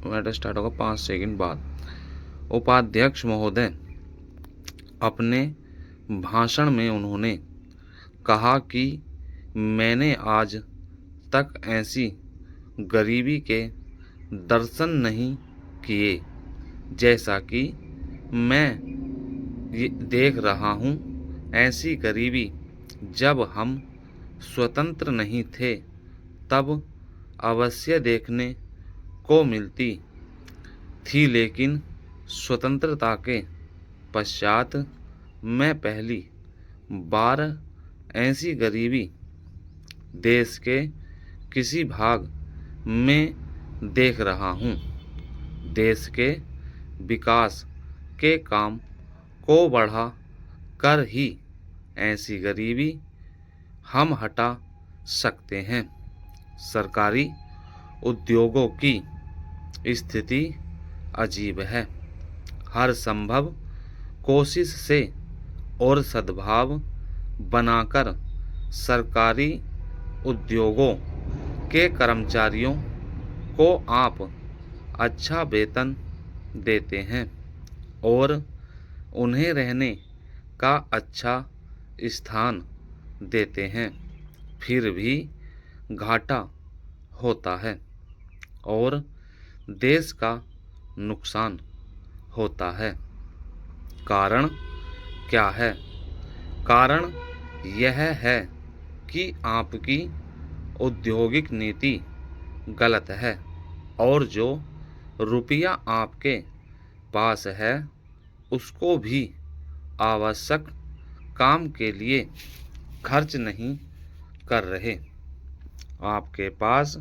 Matter start होगा 5 second बाद। उपाध्यक्ष महोदय, अपने भाषण में उन्होंने कहा कि मैंने आज तक ऐसी गरीबी के दर्शन नहीं किए जैसा कि मैं ये देख रहा हूँ। ऐसी गरीबी जब हम स्वतंत्र नहीं थे तब अवश्य देखने को मिलती थी, लेकिन स्वतंत्रता के पश्चात मैं पहली बार ऐसी गरीबी देश के किसी भाग में देख रहा हूँ। देश के विकास के काम को बढ़ा कर ही ऐसी गरीबी हम हटा सकते हैं। सरकारी उद्योगों की स्थिति अजीब है। हर संभव कोशिश से और सद्भाव बनाकर सरकारी उद्योगों के कर्मचारियों को आप अच्छा वेतन देते हैं और उन्हें रहने का अच्छा स्थान देते हैं, फिर भी घाटा होता है और देश का नुकसान होता है। कारण क्या है? कारण यह है कि आपकी औद्योगिक नीति गलत है और जो रुपया आपके पास है उसको भी आवश्यक काम के लिए खर्च नहीं कर रहे। आपके पास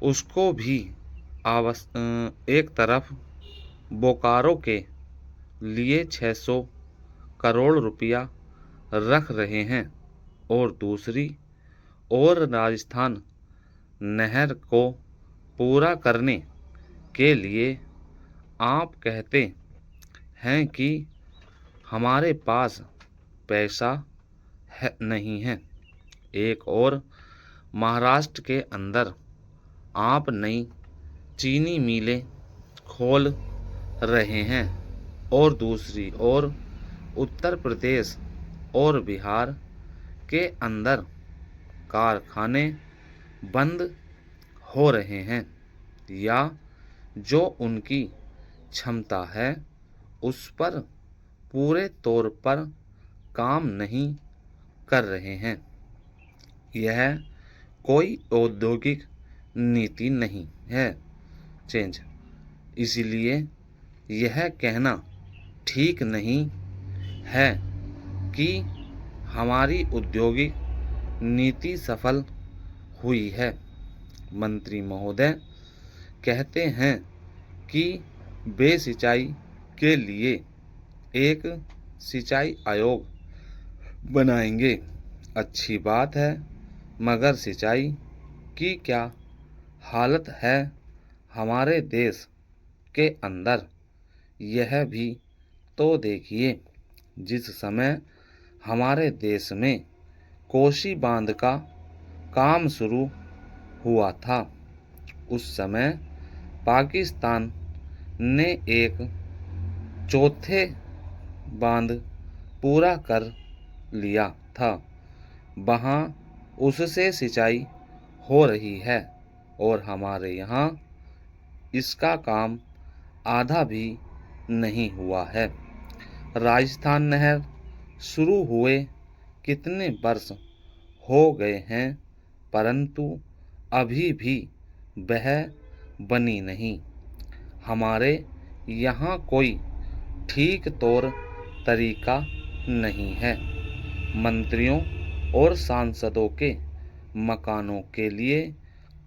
उसको भी एक तरफ बोकारो के लिए 600 करोड़ रुपया रख रहे हैं और दूसरी ओर राजस्थान नहर को पूरा करने के लिए आप कहते हैं कि हमारे पास पैसा नहीं है। एक और महाराष्ट्र के अंदर आप नई चीनी मिलें खोल रहे हैं और दूसरी ओर उत्तर प्रदेश और बिहार के अंदर कारखाने बंद हो रहे हैं या जो उनकी क्षमता है उस पर पूरे तौर पर काम नहीं कर रहे हैं। यह कोई औद्योगिक नीति नहीं है चेंज। इसलिए यह कहना ठीक नहीं है कि हमारी औद्योगिक नीति सफल हुई है। मंत्री महोदय कहते हैं कि वे सिंचाई के लिए एक सिंचाई आयोग बनाएंगे। अच्छी बात है, मगर सिंचाई की क्या हालत है हमारे देश के अंदर, यह भी तो देखिए। जिस समय हमारे देश में कोसी बांध का काम शुरू हुआ था उस समय पाकिस्तान ने एक चौथे बांध पूरा कर लिया था। वहाँ उससे सिंचाई हो रही है और हमारे यहाँ इसका काम आधा भी नहीं हुआ है। राजस्थान नहर शुरू हुए कितने वर्ष हो गए हैं परंतु अभी भी वह बनी नहीं। हमारे यहाँ कोई ठीक तौर तरीका नहीं है। मंत्रियों और सांसदों के मकानों के लिए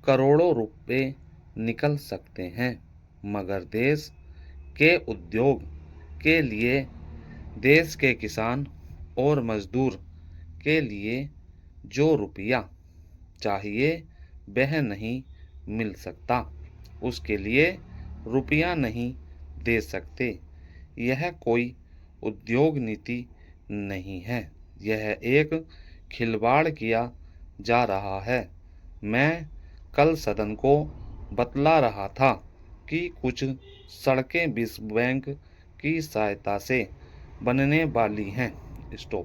करोड़ों रुपए निकल सकते हैं, मगर देश के उद्योग के लिए, देश के किसान और मजदूर के लिए जो रुपया चाहिए वह नहीं मिल सकता। उसके लिए रुपया नहीं दे सकते। यह कोई उद्योग नीति नहीं है, यह एक खिलवाड़ किया जा रहा है। मैं कल सदन को बतला रहा था कि कुछ सड़कें विश्व बैंक की सहायता से बनने वाली हैं। स्टॉप।